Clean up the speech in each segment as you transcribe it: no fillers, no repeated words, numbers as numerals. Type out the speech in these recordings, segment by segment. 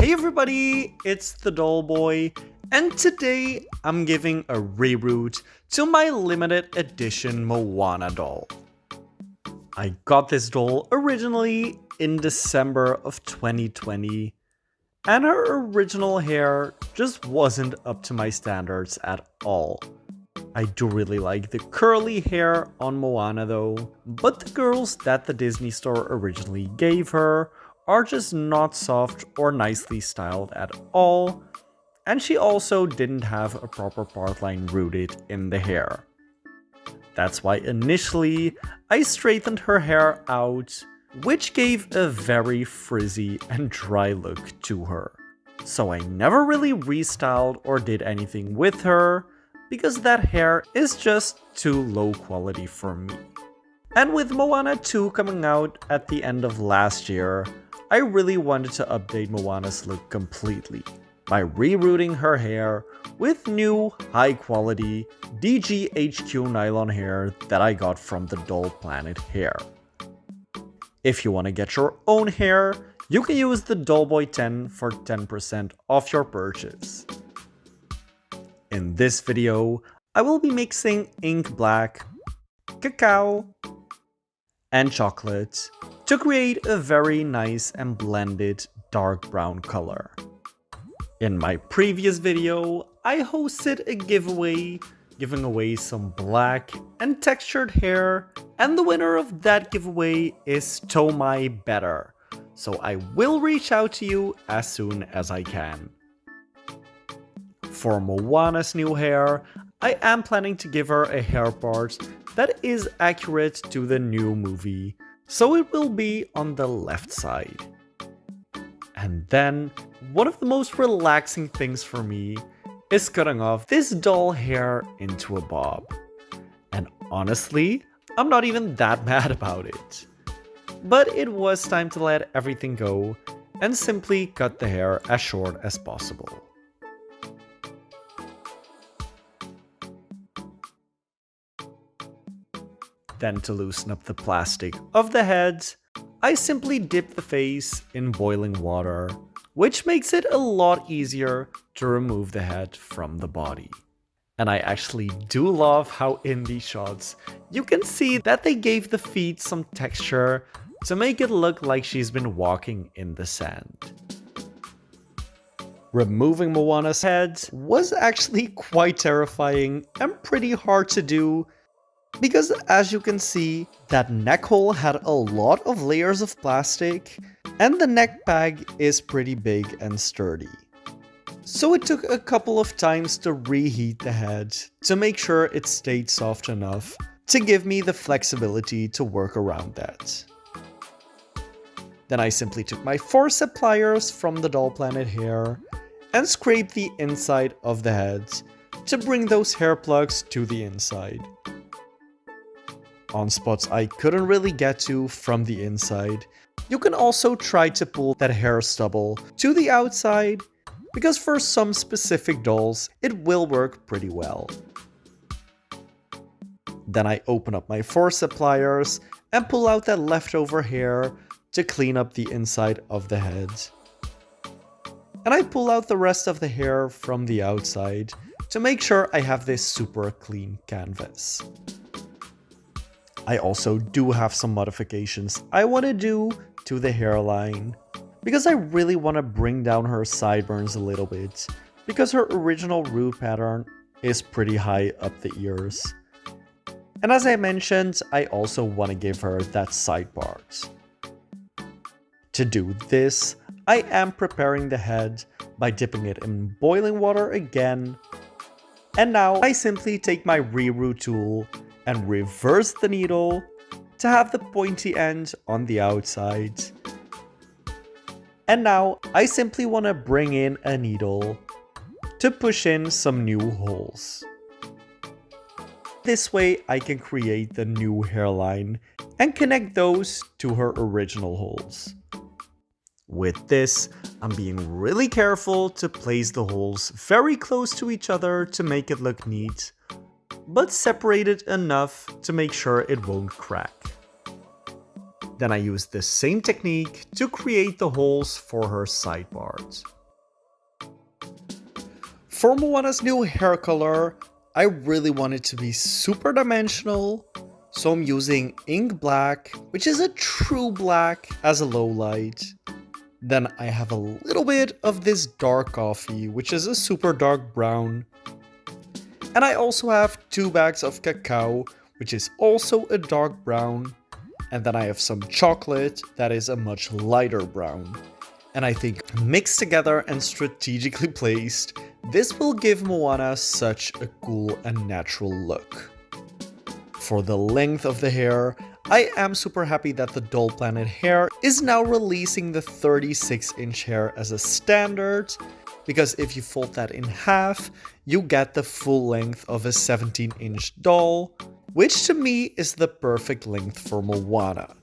Hey everybody, it's the Doll Boy, and today I'm giving a reroot to my limited edition Moana doll. I got this doll originally in December of 2020, and her original hair just wasn't up to my standards at all. I do really like the curly hair on Moana though, but the curls that the Disney store originally gave her are just not soft or nicely styled at all, and she also didn't have a proper partline rooted in the hair. That's why initially I straightened her hair out, which gave a very frizzy and dry look to her. So I never really restyled or did anything with her, because that hair is just too low quality for me. And with Moana 2 coming out at the end of last year, I really wanted to update Moana's look completely by rerooting her hair with new high quality DGHQ nylon hair that I got from the Doll Planet Hair. If you want to get your own hair, you can use the Dollboy 10 for 10% off your purchase. In this video, I will be mixing ink black, cacao, and chocolate to create a very nice and blended dark brown color. In my previous video, I hosted a giveaway giving away some black and textured hair, and the winner of that giveaway is Tomai Better, so I will reach out to you as soon as I can. For Moana's new hair, I am planning to give her a hair part that is accurate to the new movie, so it will be on the left side. And then, one of the most relaxing things for me is cutting off this doll hair into a bob. And honestly, I'm not even that mad about it. But it was time to let everything go and simply cut the hair as short as possible. Then to loosen up the plastic of the head, I simply dip the face in boiling water, which makes it a lot easier to remove the head from the body. And I actually do love how in these shots, you can see that they gave the feet some texture to make it look like she's been walking in the sand. Removing Moana's head was actually quite terrifying and pretty hard to do, because as you can see, that neck hole had a lot of layers of plastic, and the neck bag is pretty big and sturdy. So it took a couple of times to reheat the head to make sure it stayed soft enough to give me the flexibility to work around that. Then I simply took my forceps pliers from the Doll Planet Hair and scraped the inside of the head to bring those hair plugs to the inside. On spots I couldn't really get to from the inside, you can also try to pull that hair stubble to the outside, because for some specific dolls, it will work pretty well. Then I open up my forceps pliers and pull out that leftover hair to clean up the inside of the head. And I pull out the rest of the hair from the outside to make sure I have this super clean canvas. I also do have some modifications I want to do to the hairline, because I really want to bring down her sideburns a little bit, because her original root pattern is pretty high up the ears. And as I mentioned, I also want to give her that side part. To do this, I am preparing the head by dipping it in boiling water again, and now I simply take my reroot tool and reverse the needle to have the pointy end on the outside. And now I simply want to bring in a needle to push in some new holes. This way I can create the new hairline and connect those to her original holes. With this, I'm being really careful to place the holes very close to each other to make it look neat, but separated enough to make sure it won't crack. Then I used the same technique to create the holes for her side parts. For Moana's new hair color, I really want it to be super dimensional, so I'm using ink black, which is a true black, as a low light. Then I have a little bit of this dark coffee, which is a super dark brown. And I also have 2 bags of cacao, which is also a dark brown. And then I have some chocolate that is a much lighter brown. And I think mixed together and strategically placed, this will give Moana such a cool and natural look. For the length of the hair, I am super happy that the Doll Planet hair is now releasing the 36-inch hair as a standard, because if you fold that in half, you get the full length of a 17-inch doll, which to me is the perfect length for Moana.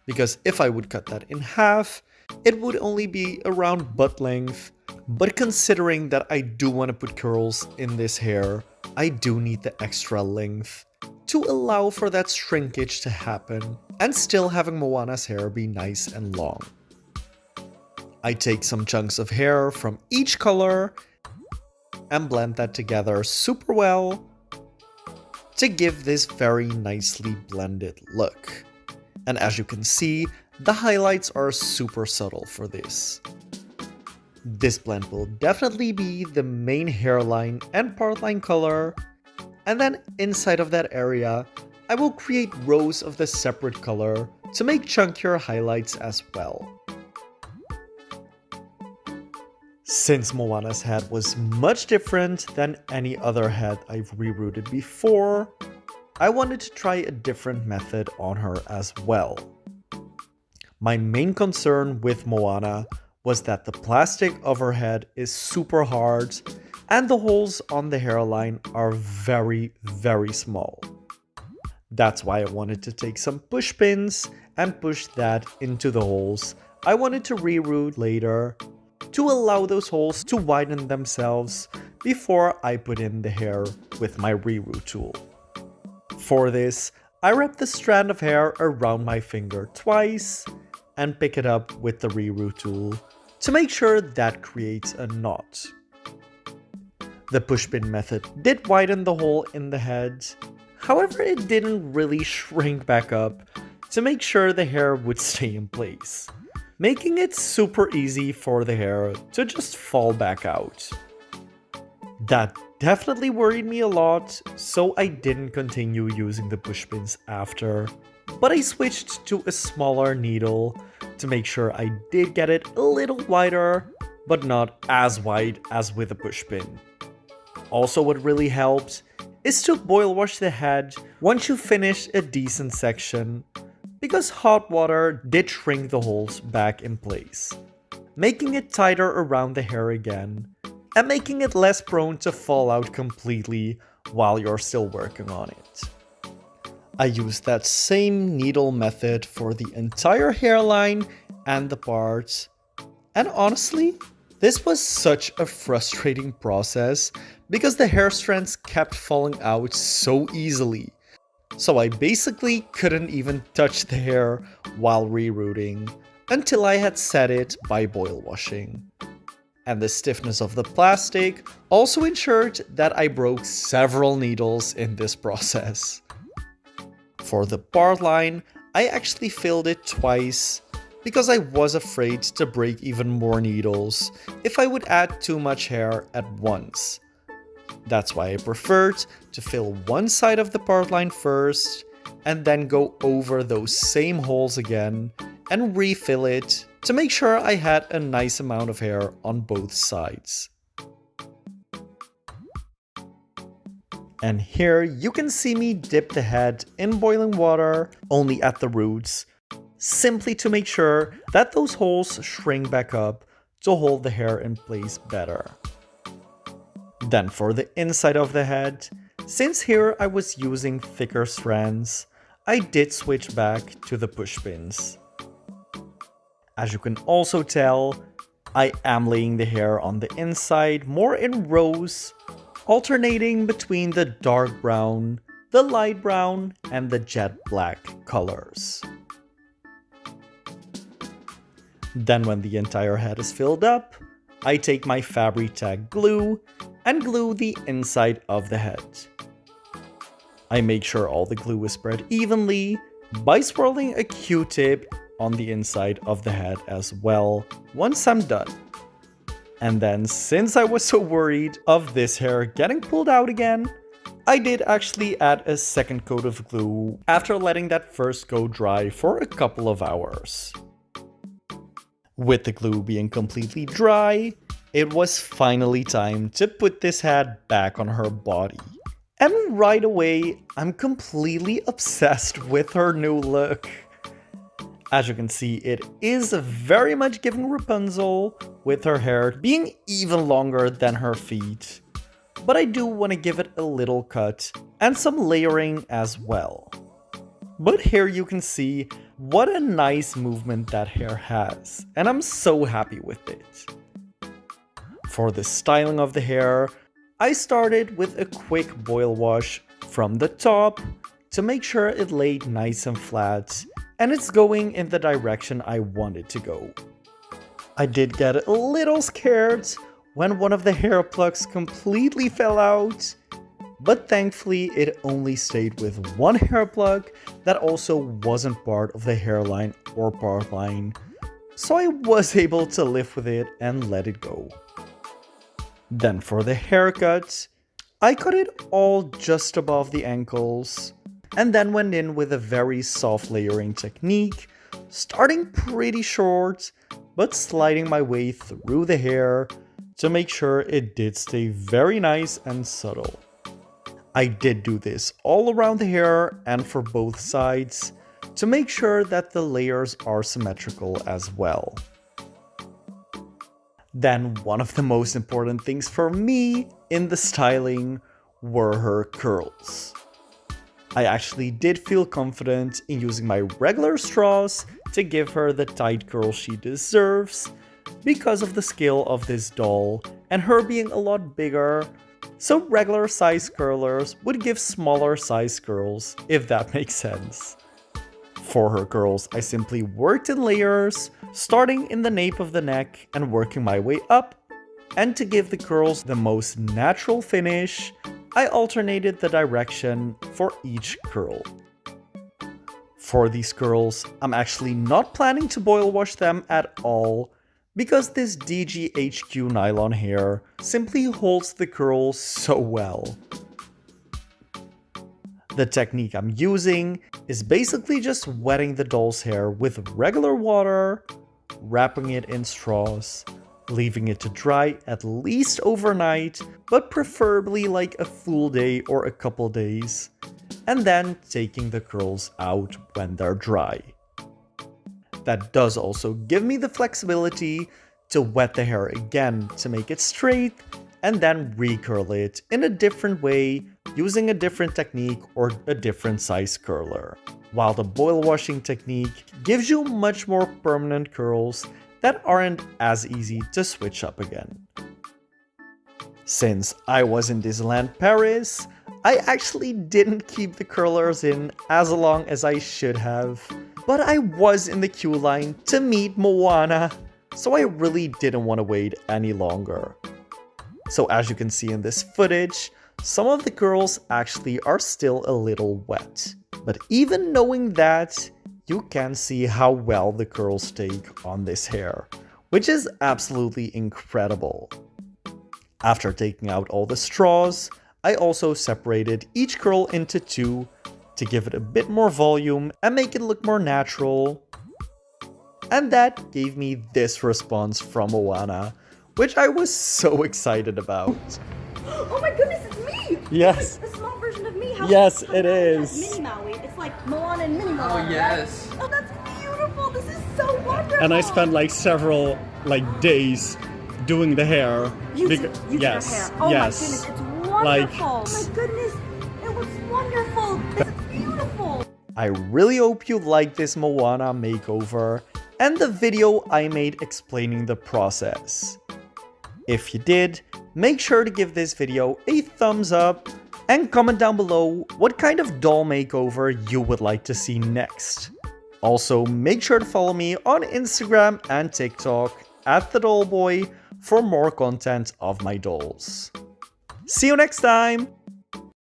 Because if I would cut that in half, it would only be around butt length, but considering that I do want to put curls in this hair, I do need the extra length to allow for that shrinkage to happen and still having Moana's hair be nice and long. I take some chunks of hair from each color and blend that together super well to give this very nicely blended look. And as you can see, the highlights are super subtle for this. This blend will definitely be the main hairline and partline color, and then inside of that area, I will create rows of the separate color to make chunkier highlights as well. Since Moana's head was much different than any other head I've rerooted before, I wanted to try a different method on her as well. My main concern with Moana was that the plastic of her head is super hard and the holes on the hairline are very, very small. That's why I wanted to take some push pins and push that into the holes I wanted to reroot later to allow those holes to widen themselves before I put in the hair with my reroot tool. For this, I wrap the strand of hair around my finger twice and pick it up with the reroot tool to make sure that creates a knot. The pushpin method did widen the hole in the head, however it didn't really shrink back up to make sure the hair would stay in place, making it super easy for the hair to just fall back out. That definitely worried me a lot, so I didn't continue using the pushpins after, but I switched to a smaller needle to make sure I did get it a little wider, but not as wide as with a pushpin. Also, what really helps is to boil wash the head once you finish a decent section, because hot water did shrink the holes back in place, making it tighter around the hair again, and making it less prone to fall out completely while you're still working on it. I used that same needle method for the entire hairline and the parts, and honestly, this was such a frustrating process because the hair strands kept falling out so easily. So I basically couldn't even touch the hair while rerooting until I had set it by boil washing. And the stiffness of the plastic also ensured that I broke several needles in this process. For the part line, I actually filled it twice because I was afraid to break even more needles if I would add too much hair at once. That's why I preferred to fill one side of the part line first and then go over those same holes again and refill it to make sure I had a nice amount of hair on both sides. And here you can see me dip the head in boiling water only at the roots, simply to make sure that those holes shrink back up to hold the hair in place better. Then for the inside of the head, since here I was using thicker strands, I did switch back to the pushpins. As you can also tell, I am laying the hair on the inside more in rows, alternating between the dark brown, the light brown, and the jet black colors. Then when the entire head is filled up, I take my Fabri-Tac glue and glue the inside of the head. I make sure all the glue is spread evenly by swirling a Q-tip on the inside of the head as well once I'm done. And then, since I was so worried of this hair getting pulled out again, I did actually add a second coat of glue after letting that first coat dry for a couple of hours. With the glue being completely dry, it was finally time to put this hat back on her body. And right away, I'm completely obsessed with her new look. As you can see, it is very much giving Rapunzel, with her hair being even longer than her feet. But I do want to give it a little cut and some layering as well. But here you can see what a nice movement that hair has, and I'm so happy with it. For the styling of the hair, I started with a quick boil wash from the top to make sure it laid nice and flat and it's going in the direction I want it to go. I did get a little scared when one of the hair plucks completely fell out, but thankfully it only stayed with one hair pluck that also wasn't part of the hairline or partline, so I was able to live with it and let it go. Then for the haircut, I cut it all just above the ankles, and then went in with a very soft layering technique, starting pretty short, but sliding my way through the hair to make sure it did stay very nice and subtle. I did do this all around the hair and for both sides to make sure that the layers are symmetrical as well. Then one of the most important things for me in the styling were her curls. I actually did feel confident in using my regular straws to give her the tight curl she deserves because of the scale of this doll and her being a lot bigger, so regular size curlers would give smaller size curls, if that makes sense. For her curls, I simply worked in layers, starting in the nape of the neck and working my way up, and to give the curls the most natural finish, I alternated the direction for each curl. For these curls, I'm actually not planning to boil wash them at all, because this DGHQ nylon hair simply holds the curls so well. The technique I'm using is basically just wetting the doll's hair with regular water, wrapping it in straws, leaving it to dry at least overnight, but preferably like a full day or a couple days, and then taking the curls out when they're dry. That does also give me the flexibility to wet the hair again to make it straight and then recurl it in a different way using a different technique or a different size curler. While the boil washing technique gives you much more permanent curls that aren't as easy to switch up again. Since I was in Disneyland Paris, I actually didn't keep the curlers in as long as I should have, but I was in the queue line to meet Moana, so I really didn't want to wait any longer. So as you can see in this footage, some of the curls actually are still a little wet. But even knowing that, you can see how well the curls take on this hair, which is absolutely incredible. After taking out all the straws, I also separated each curl into two to give it a bit more volume and make it look more natural. And that gave me this response from Moana, which I was so excited about. Oh my goodness, it's me! Yes. It's like a small version of me. Yes, it is. Mini Maui. It's like Moana and Mini Moana. Oh yes. Right? Oh, that's beautiful. This is so wonderful. And I spent like several days doing the hair. You did your yes, hair. Oh yes. my goodness, it's wonderful. Oh my goodness, it looks wonderful. It's beautiful. I really hope you liked this Moana makeover and the video I made explaining the process. If you did, make sure to give this video a thumbs up and comment down below what kind of doll makeover you would like to see next. Also, make sure to follow me on Instagram and TikTok @thedollboy for more content of my dolls. See you next time!